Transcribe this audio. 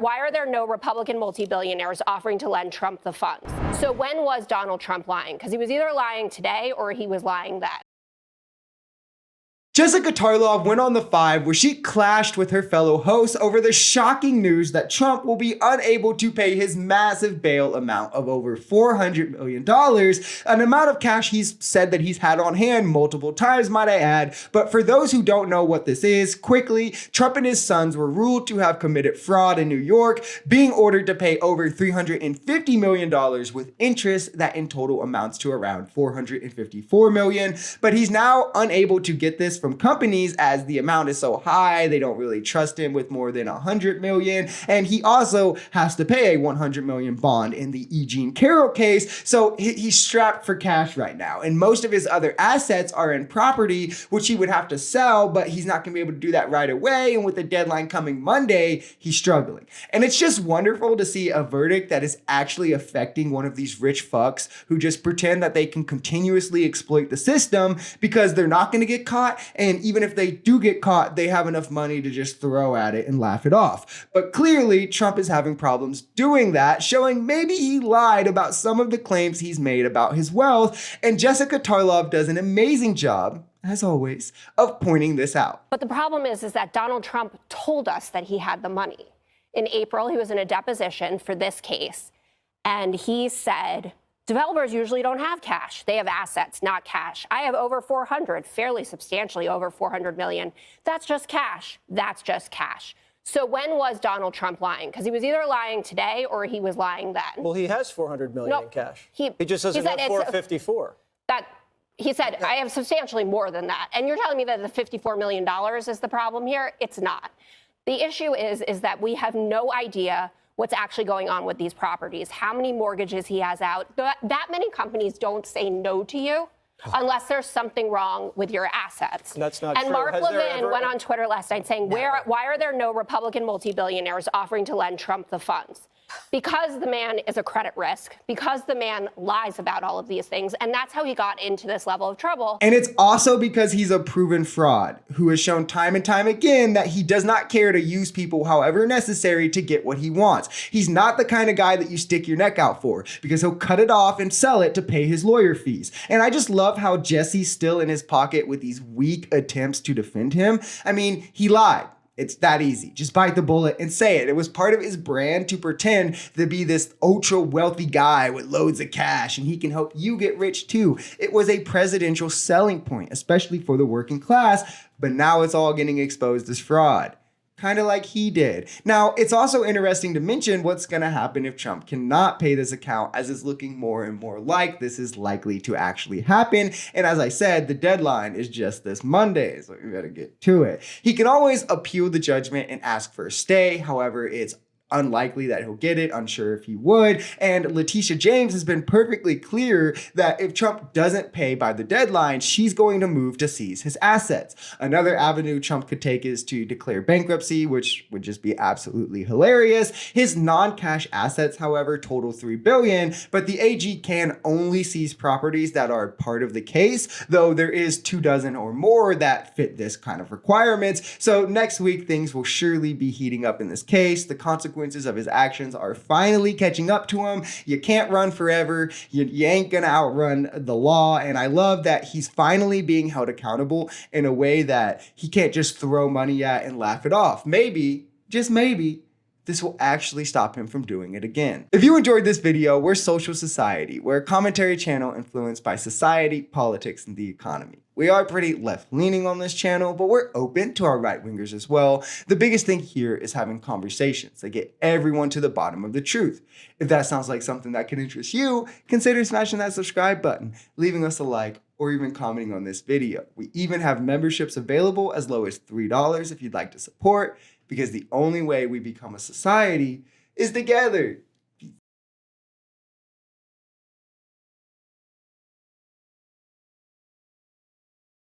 why are there no Republican multi-billionaires offering to lend Trump the funds? So when was Donald Trump lying? Because he was either lying today or he was lying then. Jessica Tarlov went on The Five where she clashed with her fellow hosts over the shocking news that Trump will be unable to pay his massive bail amount of over $400 million, an amount of cash he's said that he's had on hand multiple times, might I add. But for those who don't know what this is, quickly, Trump and his sons were ruled to have committed fraud in New York, being ordered to pay over $350 million with interest that in total amounts to around $454 million. But he's now unable to get this from companies as the amount is so high, they don't really trust him with more than $100 million. And he also has to pay a $100 million bond in the E. Jean Carroll case. So he's strapped for cash right now. And most of his other assets are in property, which he would have to sell, but he's not gonna be able to do that right away. And with the deadline coming Monday, he's struggling. And it's just wonderful to see a verdict that is actually affecting one of these rich fucks who just pretend that they can continuously exploit the system because they're not gonna get caught. And even if they do get caught, they have enough money to just throw at it and laugh it off. But clearly, Trump is having problems doing that, showing maybe he lied about some of the claims he's made about his wealth. And Jessica Tarlov does an amazing job, as always, of pointing this out. But the problem is that Donald Trump told us that he had the money. In April, he was in a deposition for this case, and he said, developers usually don't have cash. They have assets, not cash. I have over 400, fairly substantially over 400 million. That's just cash. That's just cash. So when was Donald Trump lying? Because he was either lying today or he was lying then. Well, he has 400 million in cash. He just doesn't have 454. He said, I have substantially more than that. And you're telling me that the $54 million is the problem here? It's not. The issue is that we have no idea what's actually going on with these properties, how many mortgages he has out. That many companies don't say no to you unless there's something wrong with your assets. That's not true. And Mark Levin went on Twitter last night saying, why are there no Republican multi-billionaires offering to lend Trump the funds? Because the man is a credit risk, because the man lies about all of these things, and that's how he got into this level of trouble. And it's also because he's a proven fraud who has shown time and time again that he does not care to use people however necessary to get what he wants. He's not the kind of guy that you stick your neck out for because he'll cut it off and sell it to pay his lawyer fees. And I just love how Jesse's still in his pocket with these weak attempts to defend him. I mean, he lied. It's that easy. Just bite the bullet and say it. It was part of his brand to pretend to be this ultra wealthy guy with loads of cash and he can help you get rich too. It was a presidential selling point, especially for the working class, but now it's all getting exposed as fraud. Kind of like he did. Now, it's also interesting to mention what's going to happen if Trump cannot pay this account, as it's looking more and more like this is likely to actually happen. And as I said, the deadline is just this Monday, so we better get to it. He can always appeal the judgment and ask for a stay. However, it's unlikely that he'll get it, unsure if he would. And Letitia James has been perfectly clear that if Trump doesn't pay by the deadline, she's going to move to seize his assets. Another avenue Trump could take is to declare bankruptcy, which would just be absolutely hilarious. His non-cash assets, however, total $3 billion, but the AG can only seize properties that are part of the case, though there is 24 or more that fit this kind of requirements. So next week, things will surely be heating up in this case. The consequences of his actions are finally catching up to him. You can't run forever. You ain't gonna outrun the law. And I love that he's finally being held accountable in a way that he can't just throw money at and laugh it off. Maybe, just maybe, this will actually stop him from doing it again. If you enjoyed this video, we're Social Society. We're a commentary channel influenced by society, politics, and the economy. We are pretty left-leaning on this channel, but we're open to our right-wingers as well. The biggest thing here is having conversations that get everyone to the bottom of the truth. If that sounds like something that can interest you, consider smashing that subscribe button, leaving us a like, or even commenting on this video. We even have memberships available as low as $3 if you'd like to support, because the only way we become a society is together.